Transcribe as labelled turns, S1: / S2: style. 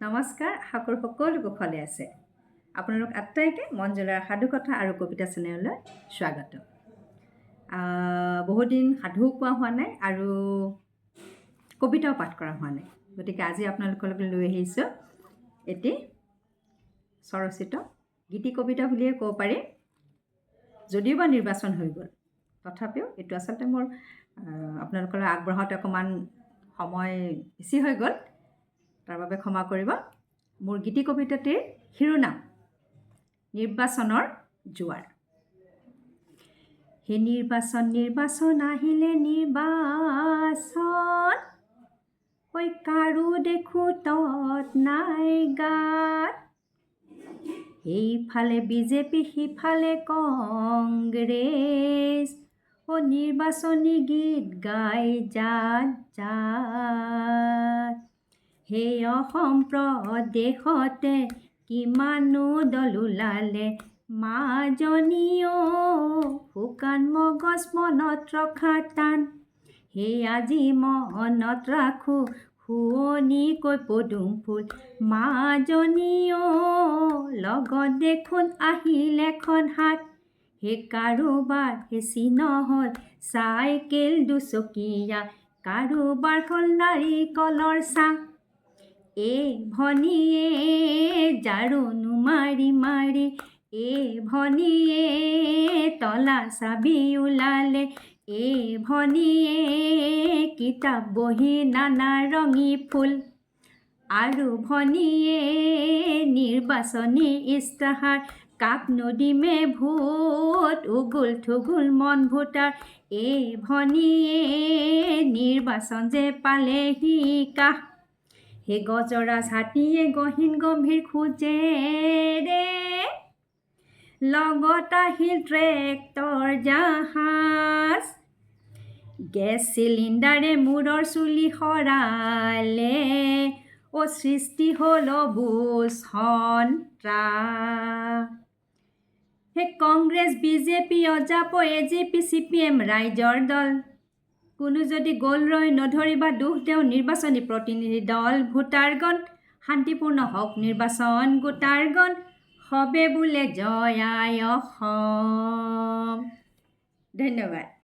S1: নমস্কাৰ, আশা কৰোঁ সকলো কুশলে আছে। আপোনালোক আটাইকে মঞ্জুলাৰ সাধুকথা আৰু কবিতা চেনেললৈ স্বাগতম। বহুদিন সাধু কোৱা হোৱা নাই আৰু কবিতাও পাঠ কৰা হোৱা নাই, গতিকে আজি আপোনালোকলৈ লৈ আহিছোঁ এটি স্বৰচিত গীতি কবিতা বুলিয়ে ক'ব পাৰি। যদিও বা নিৰ্বাচন হৈ গ'ল, তথাপিও এইটো আচলতে মোৰ আপোনালোকলৈ আগবঢ়াওঁতে অকণমান সময় বেছি হৈ গ'ল, তাৰ বাবে ক্ষমা কৰিব। মোৰ গীতি কবিতাটিৰ শিৰোনাম নিৰ্বাচনৰ জোৱাৰ। হে নিৰ্বাচন আহিলে নিৰ্বাচন, ঐ কাৰো দেখো তত নাই গাত। সেইফালে বিজেপি সিফালে কংগ্ৰেছ, নিৰ্বাচনী গীত গাই জাত জাত। সেই অসম প্ৰদেশতে কিমানো দল ওলালে, মাজনীও শুকান মগজ মনত ৰখা টান। সেই আজি মনত ৰাখো শুৱনিকৈ পদুম ফুল, মাজনীও লগত দেখোন আহিল এখন হাত। হে কাৰোবাৰ হেচি নহ'ল চাইকেল দুচকীয়া, কাৰোবাৰ হ'ল নাৰিকলৰ চাহ। ভনীয়ে ঝাৰুনো মাৰি মাৰি, ভনীয়ে তলা চাবি ওলালে, ভনীয়ে কিতাপ বহি নানা ৰঙী ফুল, আৰু ভনীয়ে নিৰ্বাচনী ইস্তাহাৰ, কাক নদীমে ভোট উগুল থুগুল মন ভোটাৰ। ভনীয়ে নিৰ্বাচন যে পালেহি কাহ, হে গজৰাজ হাতীয়ে গহীন গম্ভীৰ খোজেৰে, লগত আহিল ট্ৰেক্টৰ জাহাজ। গেছ চিলিণ্ডাৰে মূৰৰ চুলি সৰালে, সৃষ্টি হ'ল অবুজ সন্ত্ৰাস। হে কংগ্ৰেছ বিজেপি অজাপ AGP CPM ৰাইজৰ দল, কোনো যদি গ'ল ৰৈ নধৰিবা দুখ দেওঁ নিৰ্বাচনী প্ৰতিনিধি দল। ভোটাৰগণ শান্তিপূৰ্ণ হওক নিৰ্বাচন, গোটাৰগণ হবে বোলে জয় আই অসম। ধন্যবাদ।